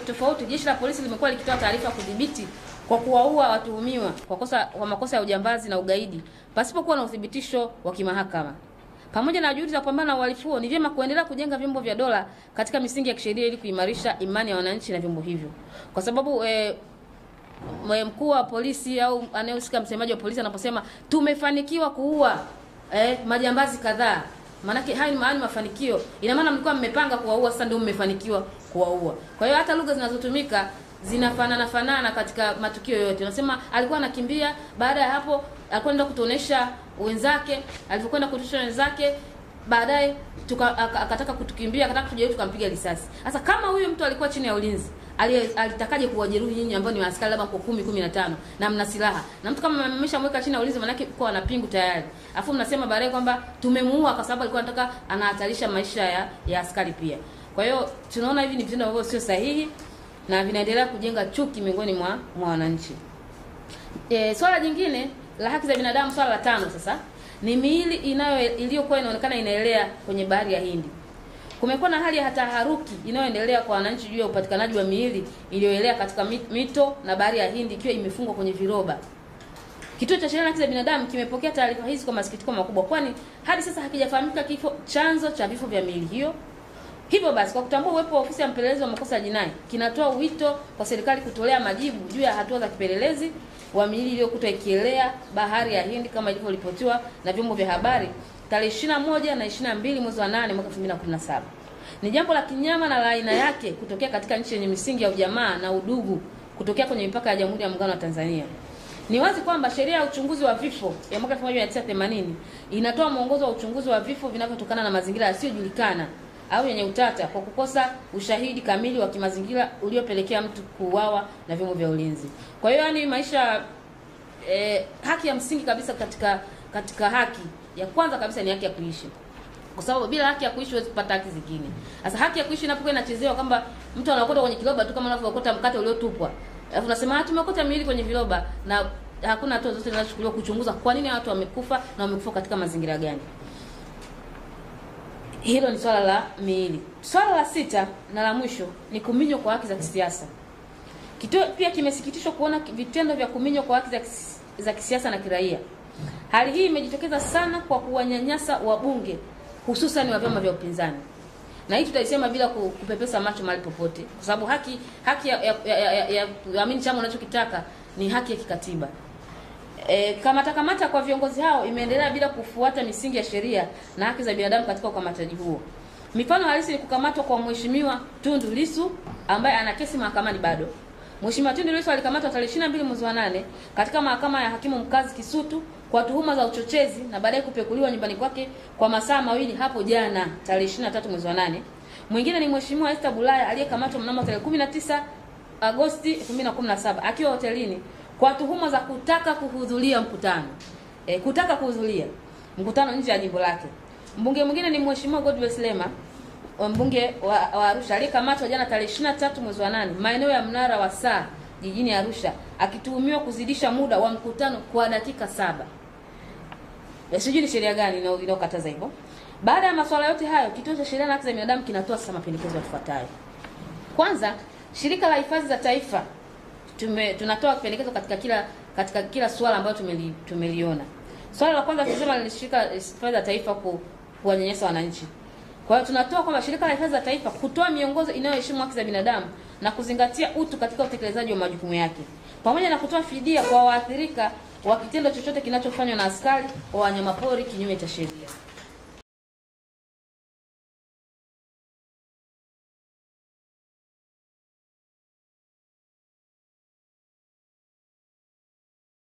tofauti, jeshi la polisi limekuwa likitoa taarifa kudhibiti kwa kuwaua watuhumiwa kwa makosa ya ujambazi na ugaidi pasipokuwa na uthibitisho wa kimahakama. Pamoja na juhudi za kupambana na uhalifu huo, ni vyema kuendelea kujenga vyombo vya dola katika misingi ya kisheria ili kuimarisha imani ya wananchi na vyombo hivyo. Kwa sababu mkuu wa polisi au anayehusika, msemaji wa polisi, anaposema tumefanikiwa kuua majambazi kadhaa, maana haya ni mafanikio. Ina maana mlikuwa mmepanga kuwaua, sasa ndio mmefanikiwa kuwaua. Kwa hiyo hata lugha zinazotumika zinafanana katika matukio yote. Unasema alikuwa anakimbia, baada ya hapo alikwenda kutuonesha wenzake, alipokwenda kutuonesha wenzake, baadaye akataka kutukimbia, akataka kujeruhi, tukampiga risasi. Sasa kama huyu mtu alikuwa chini ya ulinzi, alitakaje kuwajeruhi nyinyi ambao ni askari labda kwa 10 15 na mna silaha? Na mtu kama mmeshamweka chini ya ulinzi, maana yake kwa anapingu tayari. Alafu mnasema baadaye kwamba tumemuua kwa sababu alikuwa anataka anahatarisha maisha ya askari pia. Kwa hiyo tunaona hivi ni vitendo ambavyo sio sahihi na vinaendelea kujenga chuki miongoni mwa wananchi. Swala jingine la haki za binadamu, swala la 5 sasa, ni miili iliyokuwa inaonekana inaelea kwenye bahari ya Hindi. Kumekuwa na hali ya taharuki inayoendelea kwa wananchi juu ya upatikanaji wa miili iliyoelea katika mito na bahari ya Hindi ikiwa imefungwa kwenye viroba. Kituo cha Sheria na Haki za Binadamu kimepokea taarifa hizi kwa masikitiko makubwa, kwani hadi sasa hakijafahamika chanzo cha vifo vya miili hiyo. Hivyo basi, kwa kutambua uwepo wa ofisi ya mpelelezi wa makosa ya jinai, kinatoa wito kwa serikali kutolea majibu juu ya hatua za kipelelezi wa miili iliyokutwa ikielea bahari ya Hindi kama ilivyoripotiwa na vyombo vya habari tarehe 21 na 22 mwezi wa 8 mwaka 2017. Ni jambo la kinyama na la aina yake kutokea katika nchi yenye misingi ya ujamaa na udugu kutokea kwenye mipaka ya Jamhuri ya Muungano wa Tanzania. Ni wazi kwamba sheria ya uchunguzi wa vifo ya mwaka 1980 inatoa mwongozo wa uchunguzi wa vifo vinavyotokana na mazingira yasiyojulikana au yenye utata kwa kukosa ushahidi kamili wa kimazingira uliopelekea mtu kuuawa na vyombo vya ulinzi. Kwa hiyo yani maisha haki ya msingi kabisa katika haki ya kwanza kabisa ni haki ya kuishi. Kwa sababu bila haki ya kuishi huwezi kupata haki zingine. Sasa haki ya kuishi inapokuwa inachezewa kwamba mtu anaokota kwenye kiloba tu kama unavyookota mkate uliotupwa. Alafu unasema tumeokota miili kwenye viloba na hakuna hatua zote zinazochukuliwa kuchunguza kwa nini watu wamekufa na wamekufa katika mazingira gani. Hilo ni swala la miili. Swala la 6 na la mwisho ni kuminywa kwa haki za kisiasa. Kituo pia kimesikitishwa kuona vitendo vya kuminywa kwa haki za kisiasa na kiraia. Hali hii imejitokeza sana kwa kuwanyanyasa wabunge, hususan wa vyama vya upinzani. Na hii tutaisema bila kupepesa macho mahali popote, kwa sababu haki ya amini chama unachokitaka ni haki ya kikatiba. Kamata kwa viongozi hao imeendelea bila kufuata misingi ya sheria na haki za binadamu katika ukamataji huo. Mifano halisi ni kukamatwa kwa Mheshimiwa Tundu Lissu ambaye ana kesi mahakamani bado. Mheshimiwa Tundu Lissu alikamatwa tarehe 22 mwezi wa 8 katika mahakama ya hakimu mkazi Kisutu kwa tuhuma za uchochezi na baadaye kupekuliwa nyumbani kwake kwa masaa mawili hapo jana tarehe 23 mwezi wa 8. Mwingine ni Mheshimiwa Esther Bulaya aliyekamatwa mnamo tarehe 19 Agosti 2017 akiwa hotelini kwa tuhuma za kutaka kuhudhuria mkutano nje ya jimbo lake. Mbunge mwingine ni Mheshimiwa Godbless Lema, mbunge wa Arusha aliyekamatwa jana tarehe 23 mwezi wa 8 maeneo ya Mnara wa Saa jijini Arusha akituhumiwa kuzidisha muda wa mkutano kwa dakika 7. Sijui ni sheria gani inayokataza hivyo. Baada ya masuala yote hayo, Kituo cha Sheria na Haki za Binadamu kinatoa sasa mapendekezo yafuatayo. Kwanza, Shirika la Hifadhi za Taifa tunatoa pendekezo katika kila swala ambalo tumeliona. Swala la kwanza tunasema ni Shirika la Hifadhi za Taifa kuwanyanyasa wananchi. Kwa hiyo tunatoa kwamba Shirika la Hifadhi za Taifa kutoa miongozo inayoheshimu haki za binadamu na kuzingatia utu katika utekelezaji wa majukumu yake, pamoja na kutoa fidia kwa waathirika wa kitendo chochote kinachofanywa na askari wa wanyamapori kinyume cha sheria.